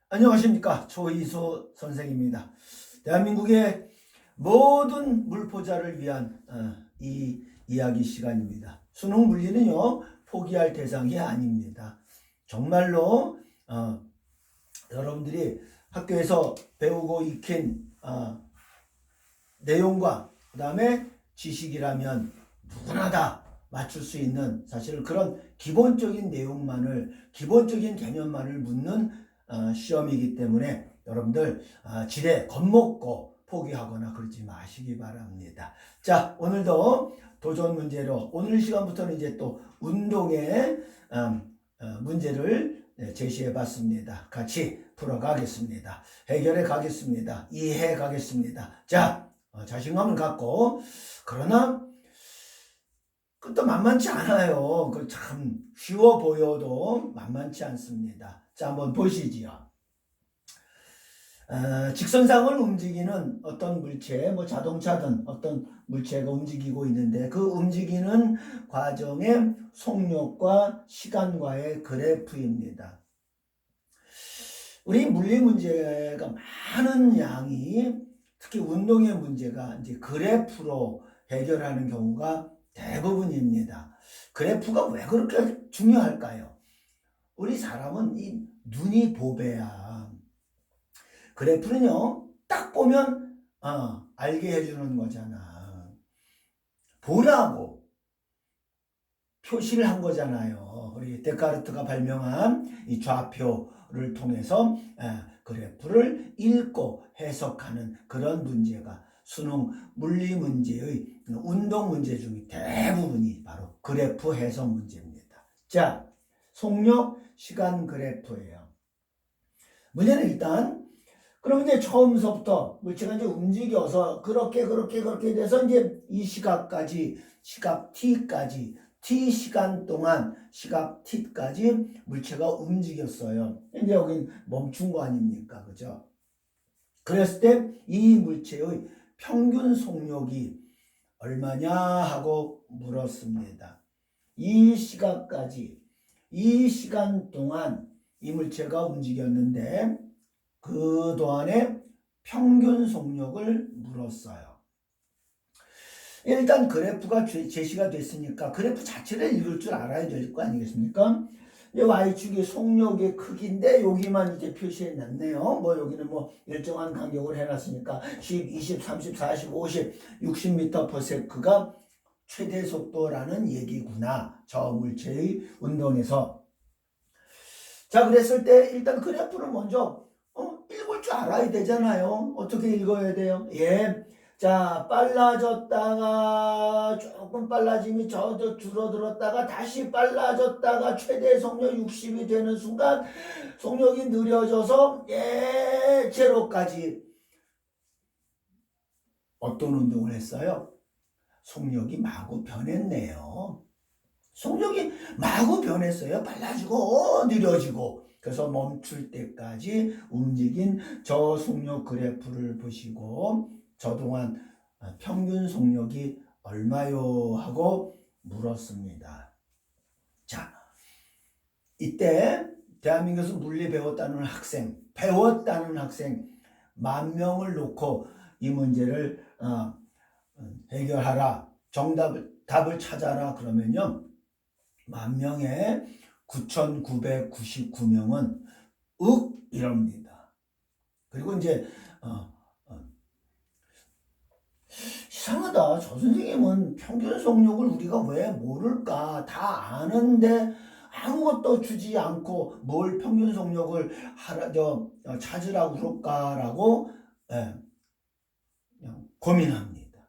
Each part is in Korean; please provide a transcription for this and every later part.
안녕하십니까. 조이소 선생입니다. 대한민국의 모든 물포자를 위한 이 이야기 시간입니다. 수능 물리는요, 포기할 대상이 아닙니다. 정말로 여러분들이 학교에서 배우고 익힌 내용과 그 다음에 지식이라면 누구나 다 맞출 수 있는, 사실 그런 기본적인 내용만을, 기본적인 개념만을 묻는 시험이기 때문에 여러분들 지레 겁먹고 포기하거나 그러지 마시기 바랍니다. 자, 오늘도 도전 문제로, 오늘 시간부터는 이제 또 운동의 문제를 제시해 봤습니다. 같이 풀어가겠습니다. 해결해 가겠습니다. 이해해 가겠습니다. 자, 자신감을 갖고, 그러나 그것도 만만치 않아요. 그 참 쉬워 보여도 만만치 않습니다. 자, 한번 보시지요. 직선상을 움직이는 어떤 물체, 뭐 자동차든 어떤 물체가 움직이고 있는데, 그 움직이는 과정의 속력과 시간과의 그래프입니다. 우리 물리 문제가 많은 양이, 특히 운동의 문제가 이제 그래프로 해결하는 경우가 대부분입니다. 그래프가 왜 그렇게 중요할까요? 우리 사람은 이 눈이 보배야. 그래프는요, 딱 보면 알게 해주는 거잖아. 보라고 표시를 한 거잖아요. 우리 데카르트가 발명한 이 좌표를 통해서 그래프를 읽고 해석하는 그런 문제가 수능 물리 문제의 운동 문제 중에 대부분이 바로 그래프 해석 문제입니다. 자, 속력 시간 그래프예요. 문제는 일단, 그럼 이제 처음서부터 물체가 이제 움직여서 그렇게 돼서 이제 이 시각까지, 시각 t까지, t 시간 동안 시각 t까지 물체가 움직였어요. 이제 여긴 멈춘 거 아닙니까? 그죠? 그랬을 때 이 물체의 평균 속력이 얼마냐 하고 물었습니다. 이 시각까지, 이 시간 동안 이 물체가 움직였는데 그 동안에 평균 속력을 물었어요. 일단 그래프가 제시가 됐으니까 그래프 자체를 읽을 줄 알아야 될 거 아니겠습니까? Y축이 속력의 크기인데 여기만 이제 표시해 놨네요. 뭐 여기는 뭐 일정한 간격을 해놨으니까 10, 20, 30, 40, 50, 60m/s가 최대 속도라는 얘기구나. 저 물체의 운동에서. 자, 그랬을 때 일단 그래프를 먼저 읽을 줄 알아야 되잖아요. 어떻게 읽어야 돼요? 예. 자, 빨라졌다가 조금 빨라짐이 줄어들었다가 다시 빨라졌다가 최대 속력 60이 되는 순간 속력이 느려져서 제로까지. 어떤 운동을 했어요? 속력이 마구 변했네요. 속력이 마구 변했어요. 빨라지고 느려지고. 그래서 멈출 때까지 움직인 저속력 그래프를 보시고 저동안 평균 속력이 얼마요? 하고 물었습니다. 자, 이때 대한민국에서 물리 배웠다는 학생 10,000명을 놓고 이 문제를 해결하라. 답을 찾아라. 그러면요, 10,000명에 9,999명은 이럽니다. 그리고 이제 이상하다. 저 선생님은 평균 속력을 우리가 왜 모를까? 다 아는데 아무것도 주지 않고 뭘 평균 속력을 찾으라고 그럴까라고 그냥 고민합니다.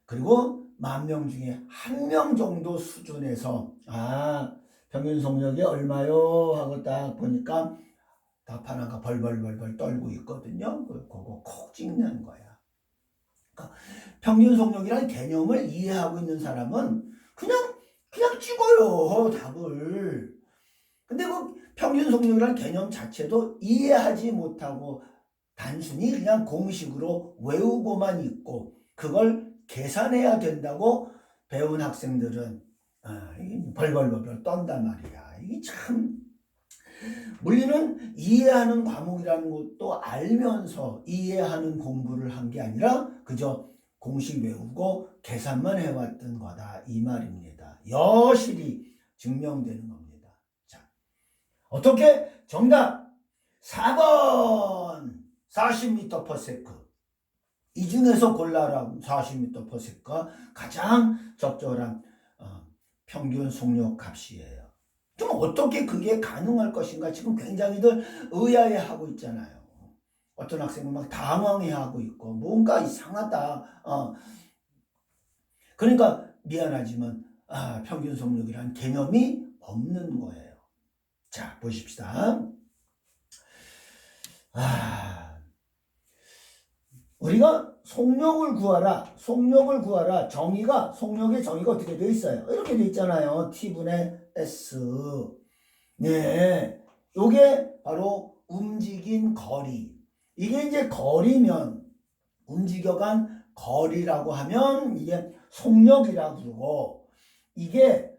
그리고 10,000명 중에 1명 정도 수준에서 평균 속력이 얼마요? 하고 딱 보니까 답 하나가 벌벌 떨고 있거든요. 그거 콕 찍는 거야. 그러니까 평균 속력이라는 개념을 이해하고 있는 사람은 그냥 찍어요, 답을. 근데 그 평균 속력이라는 개념 자체도 이해하지 못하고 단순히 그냥 공식으로 외우고만 있고 그걸 계산해야 된다고 배운 학생들은 벌벌 떤단 말이야. 이게 참 물리는 이해하는 과목이라는 것도 알면서 이해하는 공부를 한 게 아니라 그저 공식 외우고 계산만 해왔던 거다 이 말입니다. 여실히 증명되는 겁니다. 자, 어떻게? 정답 4번 40m/s. 이 중에서 골라라. 40m/s가 가장 적절한 평균 속력 값이에요. 좀 어떻게 그게 가능할 것인가 지금 굉장히들 의아해하고 있잖아요. 어떤 학생은 막 당황해하고 있고 뭔가 이상하다. 그러니까 미안하지만 평균 속력이란 개념이 없는 거예요. 자, 보십시다. 우리가 속력을 구하라. 속력의 정의가 어떻게 되어 있어요? 이렇게 되어 있잖아요. T분의 S. 네. 요게 바로 움직인 거리. 이게 이제 거리면, 움직여간 거리라고 하면 이게 속력이라고 그러고, 이게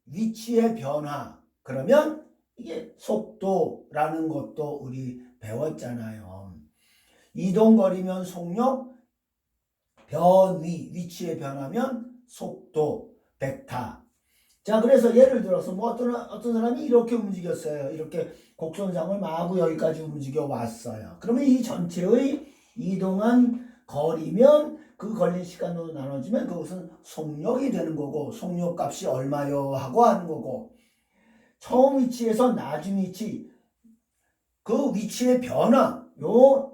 위치의 변화. 그러면 이게 속도라는 것도 우리 배웠잖아요. 이동거리면 속력, 위치의 변화면 속도, 벡터. 자, 그래서 예를 들어서 뭐 어떤 사람이 이렇게 움직였어요. 이렇게 곡선상을 마구 여기까지 움직여 왔어요. 그러면 이 전체의 이동한 거리면 그 걸린 시간으로 나눠지면 그것은 속력이 되는 거고, 속력 값이 얼마요 하고 하는 거고, 처음 위치에서 나중 위치, 그 위치의 변화, 요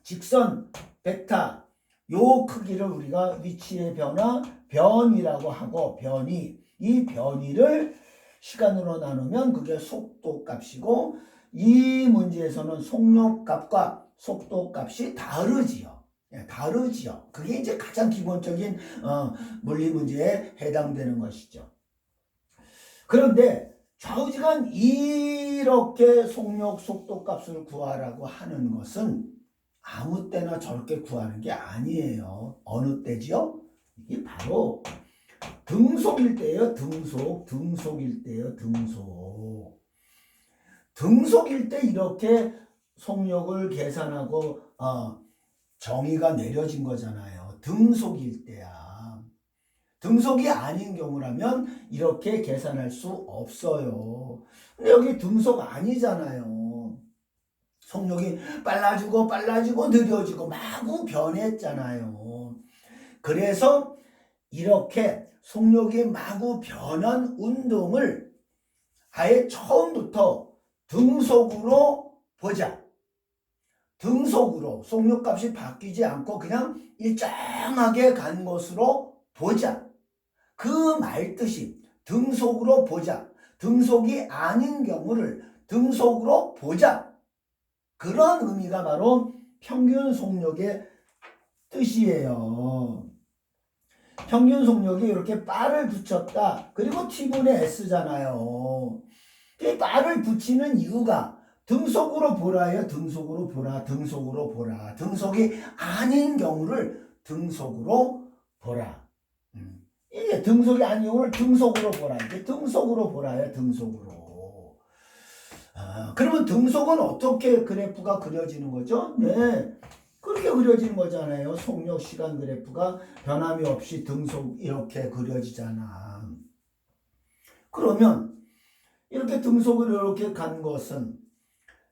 직선, 벡터, 요 크기를 우리가 위치의 변화, 변이라고 하고, 이 변이를 시간으로 나누면 그게 속도 값이고, 이 문제에서는 속력 값과 속도 값이 다르지요. 그게 이제 가장 기본적인 물리 문제에 해당되는 것이죠. 그런데 좌우지간 이렇게 속력, 속도 값을 구하라고 하는 것은 아무 때나 저렇게 구하는 게 아니에요. 어느 때지요? 이게 바로 등속일 때예요. 등속일 때예요. 등속일 때 이렇게 속력을 계산하고 정의가 내려진 거잖아요. 등속일 때야. 등속이 아닌 경우라면 이렇게 계산할 수 없어요. 근데 여기 등속 아니잖아요. 속력이 빨라지고 느려지고 마구 변했잖아요. 그래서 이렇게 속력이 마구 변한 운동을 아예 처음부터 등속으로 보자. 등속으로 속력값이 바뀌지 않고 그냥 일정하게 간 것으로 보자. 그 말뜻이 등속으로 보자. 등속이 아닌 경우를 등속으로 보자. 그런 의미가 바로 평균 속력의 뜻이에요. 평균 속력이 이렇게 바를 붙였다. 그리고 T분의 S잖아요. 이 바를 붙이는 이유가 등속으로 보라예요. 등속으로 보라. 등속이 아닌 경우를 등속으로 보라. 이게 등속이 아닌 경우를 등속으로 보라. 이게 등속으로 보라예요. 등속으로. 그러면 등속은 어떻게 그래프가 그려지는 거죠? 네. 그렇게 그려지는 거잖아요. 속력 시간 그래프가 변함이 없이 등속 이렇게 그려지잖아. 그러면 이렇게 등속을 이렇게 간 것은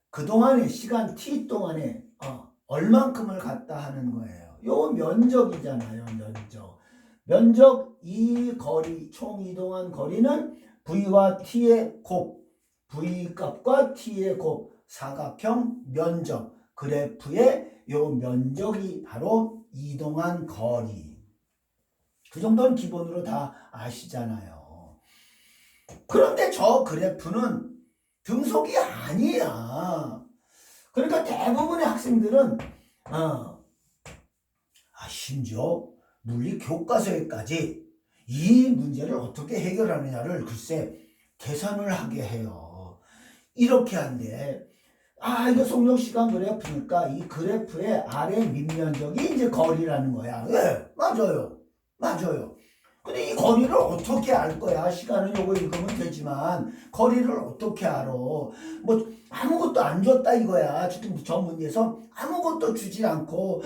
그동안의 시간 t 동안에 얼만큼을 갔다 하는 거예요. 요 면적이잖아요. 면적 이 거리 총 이동한 거리는 v와 t의 곱, v 값과 t의 곱, 사각형 면적 그래프의 요 면적이 바로 이동한 거리. 그 정도는 기본으로 다 아시잖아요. 그런데 저 그래프는 등속이 아니야. 그러니까 대부분의 학생들은 심지어 물리 교과서에까지 이 문제를 어떻게 해결하느냐를 글쎄 계산을 하게 해요. 이렇게 한대. 이거 속력 시간 그래프니까 이 그래프의 아래 밑면적이 이제 거리라는 거야. 네, 맞아요. 근데 이 거리를 어떻게 알 거야? 시간은 요거 읽으면 되지만 거리를 어떻게 알아? 뭐 아무것도 안 줬다 이거야. 지금 저 문제에서 아무것도 주지 않고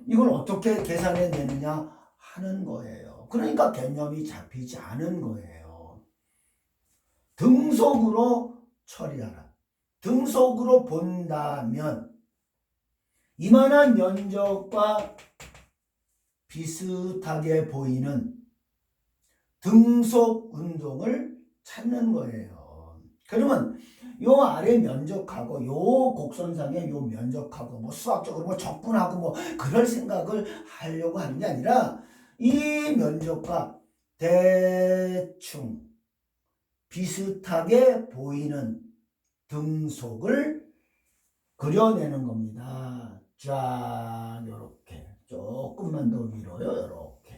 이걸 어떻게 계산해 내느냐 하는 거예요. 그러니까 개념이 잡히지 않은 거예요. 등속으로 처리하라. 등속으로 본다면 이만한 면적과 비슷하게 보이는 등속 운동을 찾는 거예요. 그러면 요 아래 면적하고 요 곡선상의 요 면적하고 뭐 수학적으로 뭐 적분하고 뭐 그럴 생각을 하려고 하는 게 아니라 이 면적과 대충 비슷하게 보이는 등속을 그려내는 겁니다. 자, 요렇게 조금만 더 위로요. 요렇게.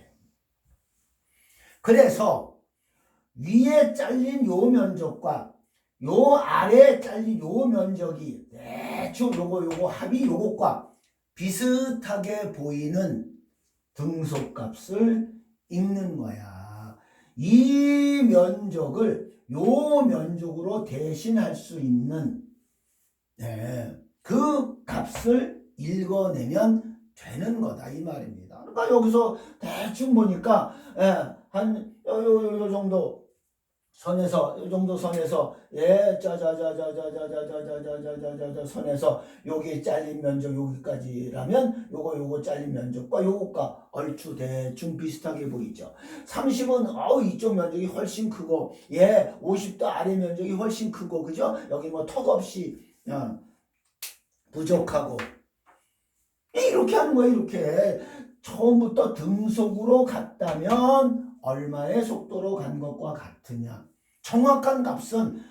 그래서 위에 잘린 요 면적과 요 아래에 잘린 요 면적이 대충 요거 합이 요것과 비슷하게 보이는 등속값을 읽는 거야. 이 면적을 요 면적으로 대신할 수 있는 그 값을 읽어내면 되는 거다 이 말입니다. 그러니까 여기서 대충 보니까 한 요 정도 선에서 요 정도 선에서 짜자자자자자자자자자자자자 선에서 여기 잘린 면적 여기까지라면 요거 잘린 면적과 요거가 얼추 대충 비슷하게 보이죠. 30은 이쪽 면적이 훨씬 크고 50도 아래 면적이 훨씬 크고 그죠? 여기 뭐 턱없이 부족하고 이렇게 하는 거예요. 이렇게 처음부터 등속으로 갔다면 얼마의 속도로 간 것과 같으냐. 정확한 값은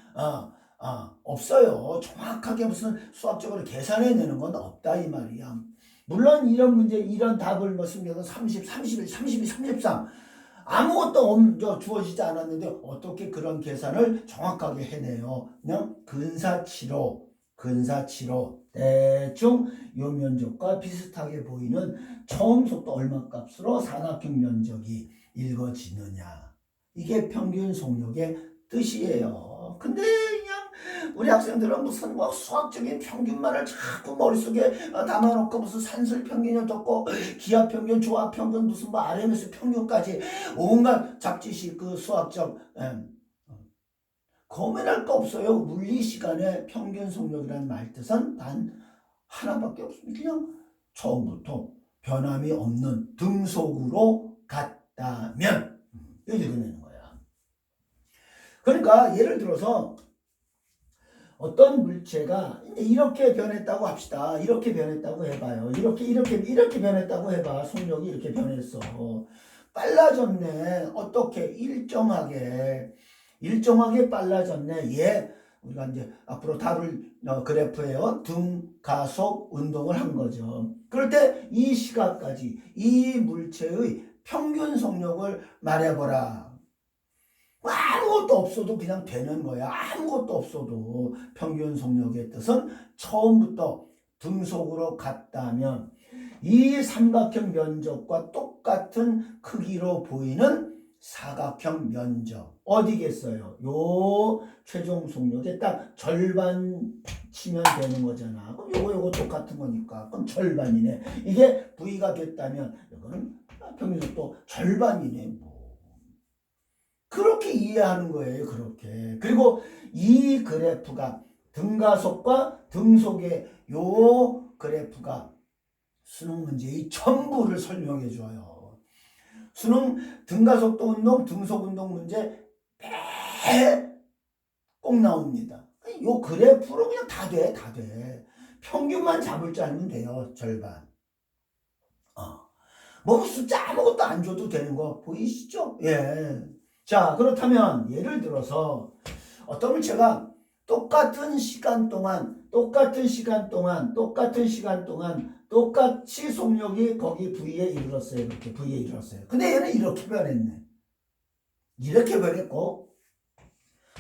없어요. 정확하게 무슨 수학적으로 계산해내는 건 없다 이 말이야. 물론 이런 문제 이런 답을 뭐 숨겨서 30, 31, 32, 33 아무것도 주어지지 않았는데 어떻게 그런 계산을 정확하게 해내요. 그냥 근사치로 대충 요 면적과 비슷하게 보이는 처음 속도 얼마 값으로 사각형 면적이 읽어지느냐. 이게 평균 속력의 뜻이에요. 근데 그냥 우리 학생들은 무슨 뭐 수학적인 평균말을 자꾸 머릿속에 담아놓고 무슨 산술 평균이 어떻고 기하 평균, 조합 평균, 무슨 뭐 RMS 평균까지 온갖 잡지식 그 수학적 고민할 거 없어요. 물리 시간의 평균 속력이라는 말 뜻은 단 하나밖에 없습니다. 그냥 처음부터 변함이 없는 등속으로 갔다면 읽어내는 거야. 그러니까 예를 들어서 어떤 물체가 이렇게 변했다고 합시다. 이렇게 변했다고 해봐요. 이렇게 변했다고 해봐. 속력이 이렇게 변했어. 빨라졌네. 어떻게 일정하게 빨라졌네. 우리가 이제 앞으로 다룰 그래프예요. 등가속 운동을 한 거죠. 그럴 때 이 시각까지 이 물체의 평균 속력을 말해보라. 아무것도 없어도 그냥 되는 거야. 아무것도 없어도 평균 속력의 뜻은 처음부터 등속으로 갔다면 이 삼각형 면적과 똑같은 크기로 보이는 사각형 면적 어디겠어요? 요 최종 속력의 딱 절반 치면 되는 거잖아. 그럼 요거 똑같은 거니까 그럼 절반이네. 이게 V가 됐다면 이거는 평균 속도 절반이네. 그렇게 이해하는 거예요. 그렇게. 그리고 이 그래프가 등가속과 등속의 요 그래프가 수능 문제의 전부를 설명해 줘요. 수능 등가속도 운동, 등속 운동 문제 꼭 나옵니다. 요 그래프로 그냥 다 돼. 평균만 잡을 줄 알면 돼요. 절반. 뭐 숫자 아무것도 안 줘도 되는 거 보이시죠? 자, 그렇다면 예를 들어서 어떤 물체가 똑같은 시간 동안 똑같이 속력이 거기 V에 이르렀어요. 이렇게 V에 이르렀어요. 근데 얘는 이렇게 변했네. 이렇게 변했고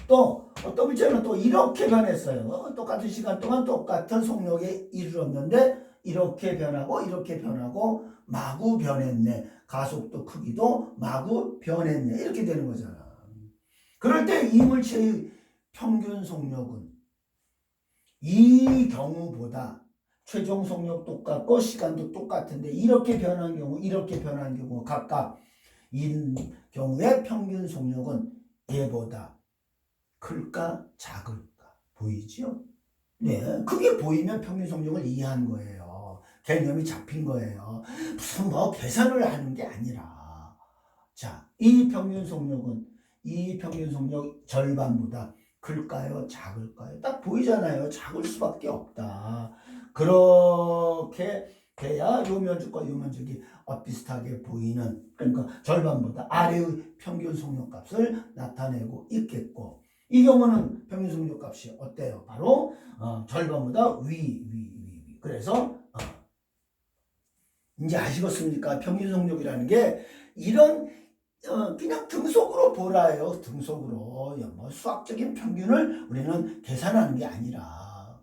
또 어떤 물체는 또 이렇게 변했어요. 똑같은 시간 동안 똑같은 속력에 이르렀는데 이렇게 변하고 이렇게 변하고 마구 변했네. 가속도 크기도 마구 변했네. 이렇게 되는 거잖아. 그럴 때 이물체의 평균 속력은 이 경우보다 최종 속력 똑같고 시간도 똑같은데 이렇게 변한 경우 이렇게 변한 경우 각각 이 경우의 평균 속력은 얘보다 클까 작을까 보이죠? 네, 그게 보이면 평균 속력을 이해한 거예요. 개념이 잡힌 거예요. 무슨 뭐 계산을 하는 게 아니라 자, 이 평균 속력은 이 평균 속력 절반보다 클까요? 작을까요? 딱 보이잖아요. 작을 수밖에 없다. 그렇게 돼야 요 면적과 요 면적이 비슷하게 보이는 그러니까 절반보다 아래의 평균 속력값을 나타내고 있겠고 이 경우는 평균 속력값이 어때요? 바로 절반보다 위. 그래서 이제 아시겠습니까? 평균 속력이라는 게 이런 그냥 등속으로 보라요. 등속으로 뭐 수학적인 평균을 우리는 계산하는 게 아니라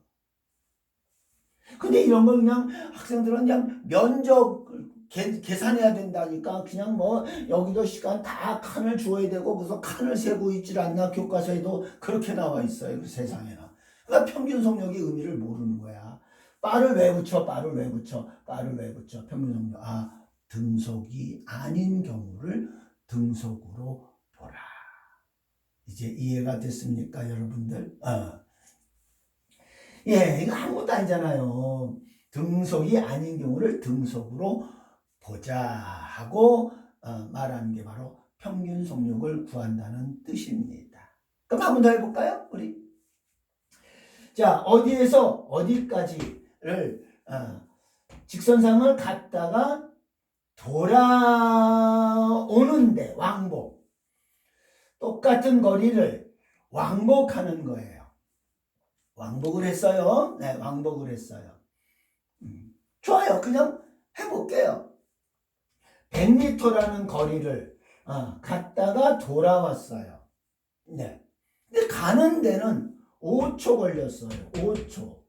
근데 이런 걸 그냥 학생들은 그냥 면적 계산해야 된다니까 그냥 뭐 여기도 시간 다 칸을 줘야 되고 무슨 칸을 세고 있질 않나 교과서에도 그렇게 나와 있어요. 그 세상에나. 그러니까 평균 속력의 의미를 모르는 거야. 빠를 왜 붙여? 빠를 왜 붙여? 빠를 왜 붙여? 평균 속력. 등속이 아닌 경우를 등속으로 보라. 이제 이해가 됐습니까, 여러분들? 예, 이거 아무것도 아니잖아요. 등속이 아닌 경우를 등속으로 보자 하고 말하는 게 바로 평균 속력을 구한다는 뜻입니다. 그럼 한 번 더 해볼까요? 우리 자 어디에서 어디까지를 직선상을 갔다가 돌아오는데 왕복 똑같은 거리를 왕복하는 거예요. 왕복을 했어요. 네, 왕복을 했어요. 좋아요. 그냥 해볼게요. 100m라는 거리를 갔다가 돌아왔어요. 네. 근데 가는 데는 5초 걸렸어요. 5초.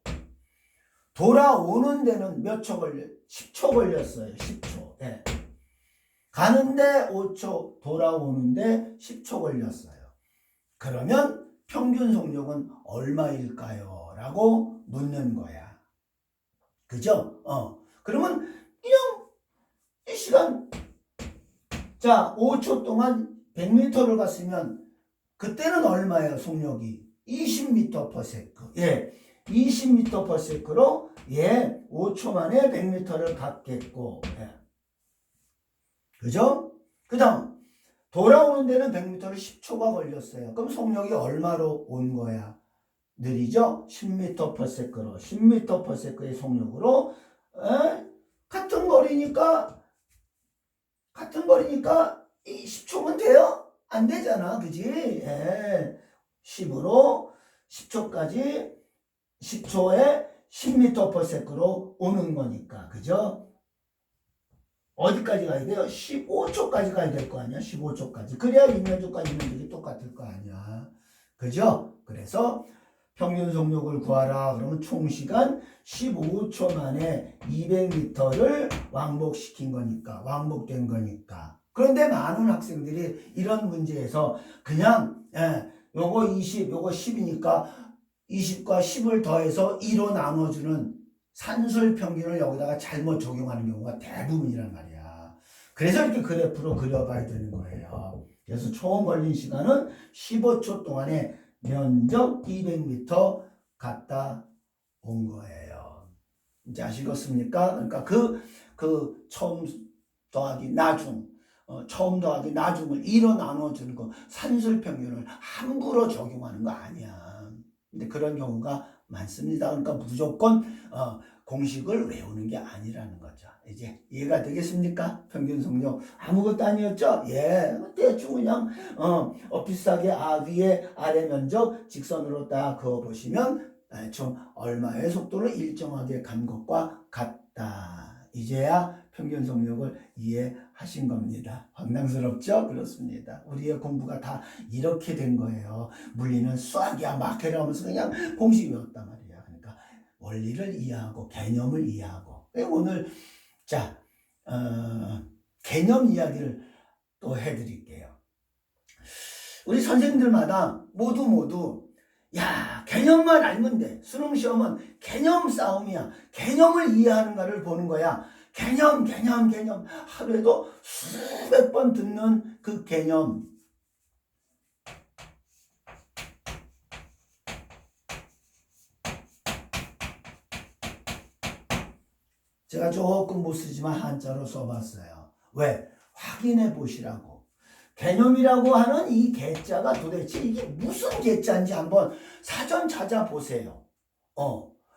돌아오는 데는 몇 초 걸렸어요? 10초 걸렸어요. 10초. 네. 가는데 5초, 돌아오는데 10초 걸렸어요. 그러면 평균 속력은 얼마일까요? 라고 묻는 거야. 그죠? 그러면 그냥 이 시간 자 5초 동안 100m를 갔으면 그때는 얼마예요? 속력이 20m/s. 예, 20m/s로 5초 만에 100m를 갔겠고 예. 그죠? 그 다음 돌아오는 데는 100m를 10초가 걸렸어요. 그럼 속력이 얼마로 온 거야? 느리죠? 10m/s로 10m/s의 속력으로 같은 거리니까 이 10초면 돼요? 안 되잖아. 그지? 10으로 10초까지 10초에 10m/s로 오는 거니까. 그죠? 어디까지 가야 돼요? 15초까지 가야 될 거 아니야? 15초까지. 그래야 이면적과 이면적이 똑같을 거 아니야. 그죠? 그래서 평균 속력을 구하라. 그러면 총 시간 15초 만에 200m를 왕복시킨 거니까. 왕복된 거니까. 그런데 많은 학생들이 이런 문제에서 그냥 요거 20, 요거 10이니까 20과 10을 더해서 2로 나눠주는 산술 평균을 여기다가 잘못 적용하는 경우가 대부분이란 말이야. 그래서 이렇게 그래프로 그려봐야 되는 거예요. 그래서 총 걸린 시간은 15초 동안에 면적 200m 갔다 온 거예요. 이제 아시겠습니까? 그러니까 그 처음 더하기 나중, 처음 더하기 나중을 2로 나눠주는 거 산술 평균을 함부로 적용하는 거 아니야. 근데 그런 경우가 많습니다. 그러니까 무조건 공식을 외우는 게 아니라는 거죠. 이제 이해가 되겠습니까? 평균 속력 아무것도 아니었죠? 예, 대충 그냥 비슷하게 위에 아래 면적 직선으로 딱 그어 보시면 대충 얼마의 속도를 일정하게 간 것과 같다. 이제야 평균 속력을 이해하신 겁니다. 황당스럽죠? 그렇습니다. 우리의 공부가 다 이렇게 된 거예요. 물리는 수학이야 막 해라면서 그냥 공식 외웠단 말이야. 그러니까 원리를 이해하고 개념을 이해하고 오늘 자 개념 이야기를 또 해드릴게요. 우리 선생님들마다 모두 야 개념만 알면 돼. 수능 시험은 개념 싸움이야. 개념을 이해하는가를 보는 거야. 개념 하루에도 수백 번 듣는 그 개념. 제가 조금 못 쓰지만 한자로 써봤어요. 왜? 확인해 보시라고. 개념이라고 하는 이 개자가 도대체 이게 무슨 개자인지 한번 사전 찾아보세요.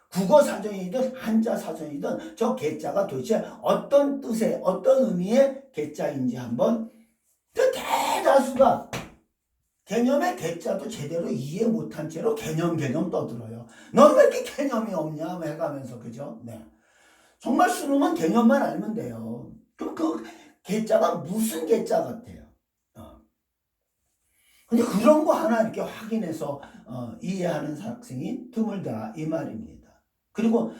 국어 사전이든 한자 사전이든 저 개자가 도대체 어떤 뜻의 어떤 의미의 개자인지 한번. 대다수가 개념의 개자도 제대로 이해 못한 채로 개념 떠들어요. 넌 왜 이렇게 개념이 없냐 해가면서. 그죠? 네. 정말 수능은 개념만 알면 돼요. 그럼 그 개자가 무슨 개자 같아요? 근데 그런 거 하나 이렇게 확인해서 이해하는 학생이 드물다 이 말입니다. 그리고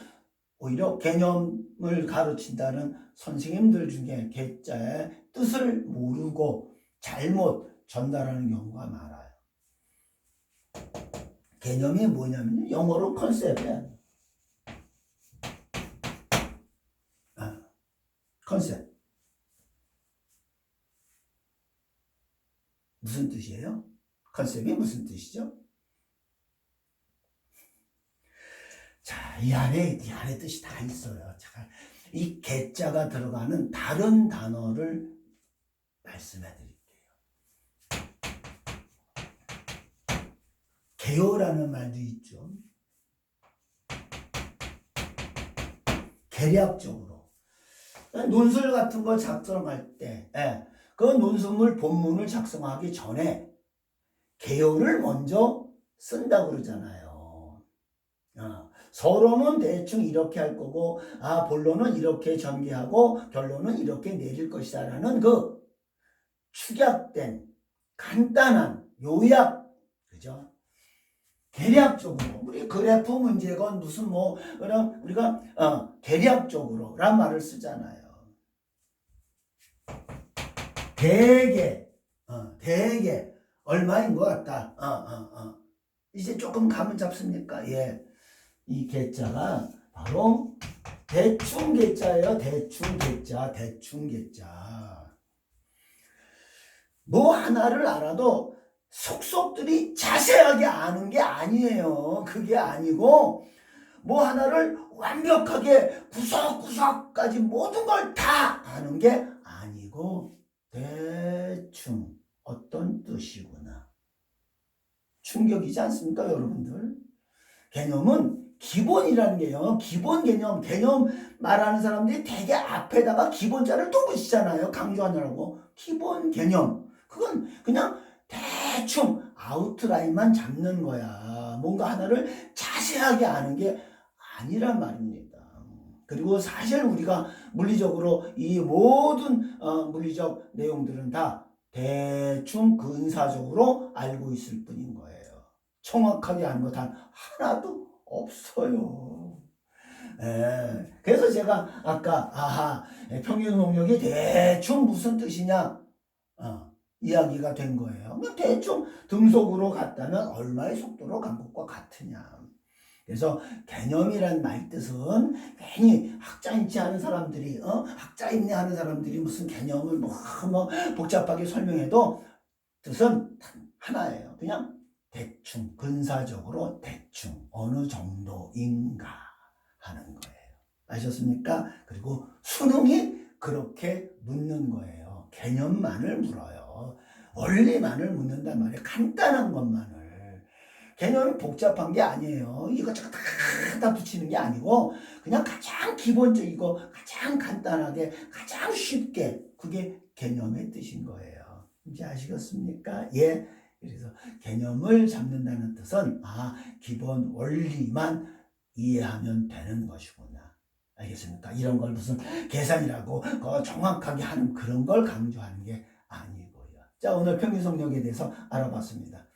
오히려 개념을 가르친다는 선생님들 중에 개자의 뜻을 모르고 잘못 전달하는 경우가 많아요. 개념이 뭐냐면 영어로 컨셉이에요. 컨셉. 무슨 뜻이에요? 컨셉이 무슨 뜻이죠? 자, 이 안에 뜻이 다 있어요. 자, 이 개자가 들어가는 다른 단어를 말씀해 드릴게요. 개요라는 말도 있죠. 계략적으로. 논술 같은 거 작성할 때, 그 논술 본문을 작성하기 전에 개요를 먼저 쓴다고 그러잖아요. 서론은 대충 이렇게 할 거고, 본론은 이렇게 전개하고, 결론은 이렇게 내릴 것이다 라는 그 축약된 간단한 요약, 그죠? 계략적으로 우리 그래프 문제건 무슨 그럼 우리가 계략적으로 란 말을 쓰잖아요. 대개 얼마인 것 같다. 이제 조금 감은 잡습니까? 예, 이 개자가 바로 대충 개자예요. 대충 개자. 뭐 하나를 알아도 속속들이 자세하게 아는 게 아니에요. 그게 아니고 뭐 하나를 완벽하게 구석구석까지 모든 걸 다 아는 게 아니고 대충 어떤 뜻이구나. 충격이지 않습니까, 여러분들? 개념은 기본이라는 게요. 기본 개념 말하는 사람들이 되게 앞에다가 기본자를 또 붙이잖아요. 강조하느라고. 기본 개념. 그건 그냥 대충 아웃라인만 잡는 거야. 뭔가 하나를 자세하게 아는 게 아니란 말입니다. 그리고 사실 우리가 물리적으로 이 모든 물리적 내용들은 다 대충 근사적으로 알고 있을 뿐인 거예요. 정확하게 아는 거 단 하나도 없어요. 그래서 제가 아까 평균 속력이 대충 무슨 뜻이냐 이야기가 된 거예요. 대충 등속으로 갔다면 얼마의 속도로 간 것과 같으냐. 그래서 개념이란 말 뜻은 괜히 학자인지 하는 사람들이 학자인내 하는 사람들이 무슨 개념을 복잡하게 설명해도 뜻은 하나예요. 그냥 대충 근사적으로 대충 어느 정도인가 하는 거예요. 아셨습니까? 그리고 수능이 그렇게 묻는 거예요. 개념만을 물어요. 원리만을 묻는단 말이에요. 간단한 것만을. 개념이 복잡한 게 아니에요. 이것저것 다 붙이는 게 아니고 그냥 가장 기본적이고 가장 간단하게 가장 쉽게 그게 개념의 뜻인 거예요. 이제 아시겠습니까? 예. 그래서 개념을 잡는다는 뜻은 기본 원리만 이해하면 되는 것이구나. 알겠습니까? 이런 걸 무슨 계산이라고 정확하게 하는 그런 걸 강조하는 게 아니고요. 자, 오늘 평균속력에 대해서 알아봤습니다.